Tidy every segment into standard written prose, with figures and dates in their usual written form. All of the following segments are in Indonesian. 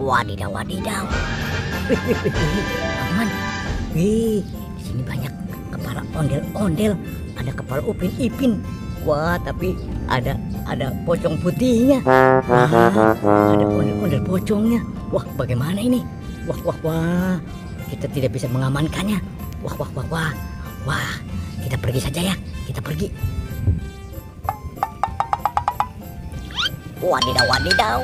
Wadidaw, wadidaw. Wih, aman. Wih, di sini banyak kepala ondel-ondel. Ada kepala Upin Ipin. Wah, tapi ada pocong putihnya. Wah, ada ondel-ondel pocongnya. Wah, bagaimana ini? Wah, wah, wah. Kita tidak bisa mengamankannya. Wah, wah, wah, wah. Wah, kita pergi saja ya. Kita pergi. Wadidaw, wadidaw.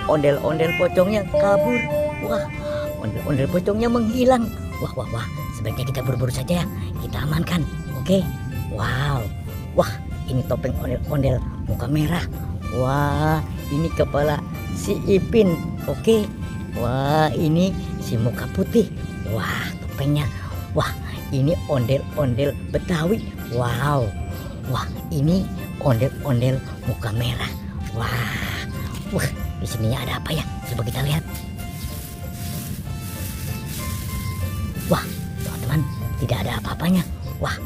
Ondel-ondel pocongnya kabur. Wah, ondel-ondel pocongnya menghilang. Wah, wah, wah. Sebaiknya kita buru-buru saja ya. Kita amankan. Oke. Wow. Wah, ini topeng ondel-ondel muka merah. Wah, ini kepala si Ipin. Oke. Wah, ini si muka putih. Wah, topengnya. Wah, ini ondel-ondel Betawi. Wow. Wah, ini ondel-ondel muka merah. Wah. Wah, di sini ada apa ya? Coba kita lihat. Wah, teman-teman, tidak ada apa-apanya. Wah,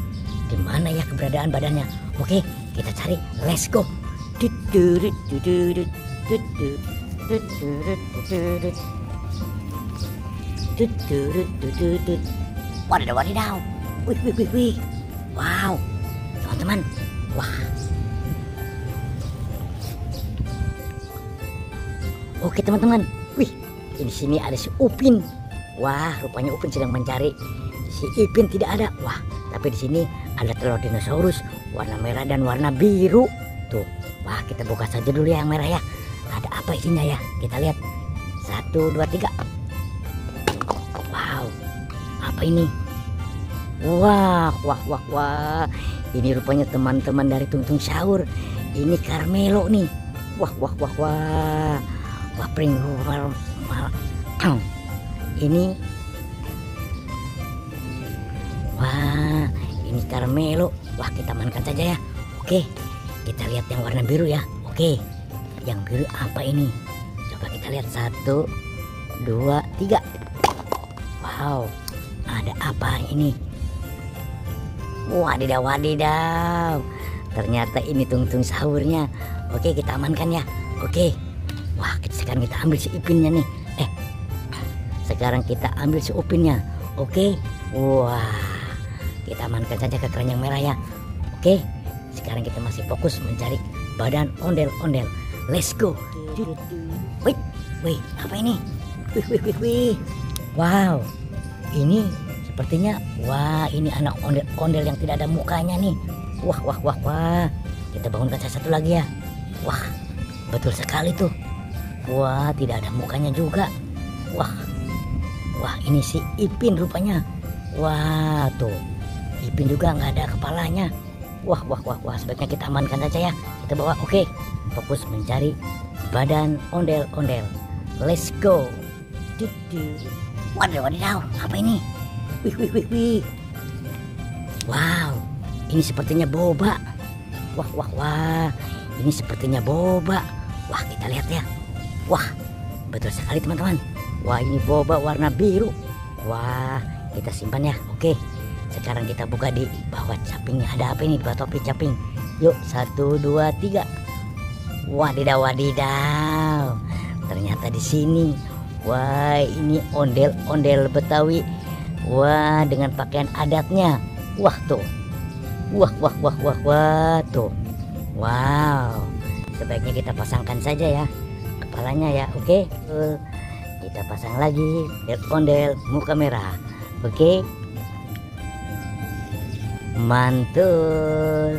di mana ya keberadaan badannya? Oke, kita cari. Let's go. Wadidaw, wadidaw. Wih, wih, wih, wih. Wow, teman-teman. Wah. Oke, teman-teman. Wih, di sini ada si Upin. Wah, rupanya Upin sedang mencari si Ipin, tidak ada. Wah, tapi di sini ada telur dinosaurus warna merah dan warna biru. Tuh. Wah, kita buka saja dulu ya yang merah ya. Ada apa isinya ya? Kita lihat. 1, 2, 3. Wow. Apa ini? Wah, wah, wah, wah. Ini rupanya teman-teman dari Tung Tung Sahur. Ini Carmelo nih. Wah, wah, wah, wah. Wah, pring. Ini. Wah, ini Carmelo. Wah, kita mainkan saja ya. Oke, kita lihat yang warna biru ya. Oke, yang biru apa ini? Coba kita lihat. 1, 2, 3. Wow, ada apa ini? Wadidaw, wadidaw. Ternyata ini Tung Tung Sahurnya. Oke, kita amankan ya. Oke. Wah, sekarang kita ambil si Ipinnya nih. Sekarang kita ambil si Upinnya. Oke. Wah, kita amankan saja ke keranjang merah ya. Oke. Sekarang kita masih fokus mencari badan ondel-ondel. Let's go. Wih, wih, apa ini? Wih, wih, wih, wih. Wow, ini sepertinya, wah, ini anak ondel-ondel yang tidak ada mukanya nih. Wah, wah, wah, wah. Kita bangunkan satu lagi ya. Wah, betul sekali tuh. Wah, tidak ada mukanya juga. Wah, wah, ini si Ipin rupanya. Wah, tuh, Ipin juga nggak ada kepalanya. Wah, wah, wah, wah. Sebaiknya kita amankan saja ya. Kita bawa. Oke, fokus mencari badan ondel-ondel. Let's go. Wadidaw, wadidaw. Apa ini? Wih, wih, wih, wih. Wow, ini sepertinya boba. Wah, wah, wah. Ini sepertinya boba. Wah, kita lihat ya. Wah, betul sekali teman-teman. Wah, ini boba warna biru. Wah, kita simpan ya. Oke, sekarang kita buka di bawah capingnya. Ada apa ini di bawah topi caping? Yuk, 1, 2, 3. Wadidaw, wadidaw. Ternyata di sini. Wah, ini ondel-ondel Betawi. Wah, dengan pakaian adatnya. Wah, tuh. Wah, wah, wah, wah, wah, tuh. Wow. Sebaiknya kita pasangkan saja ya kepalanya ya. Oke. Kita pasang lagi ondel muka merah. Oke. Mantul.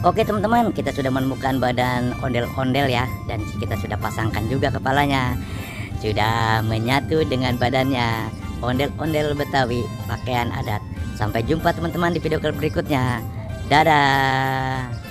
Oke teman-teman, kita sudah menemukan badan ondel-ondel ya. Dan kita sudah pasangkan juga kepalanya. Sudah menyatu dengan badannya. Ondel-ondel Betawi pakaian adat. Sampai jumpa teman-teman di video berikutnya. Dadah.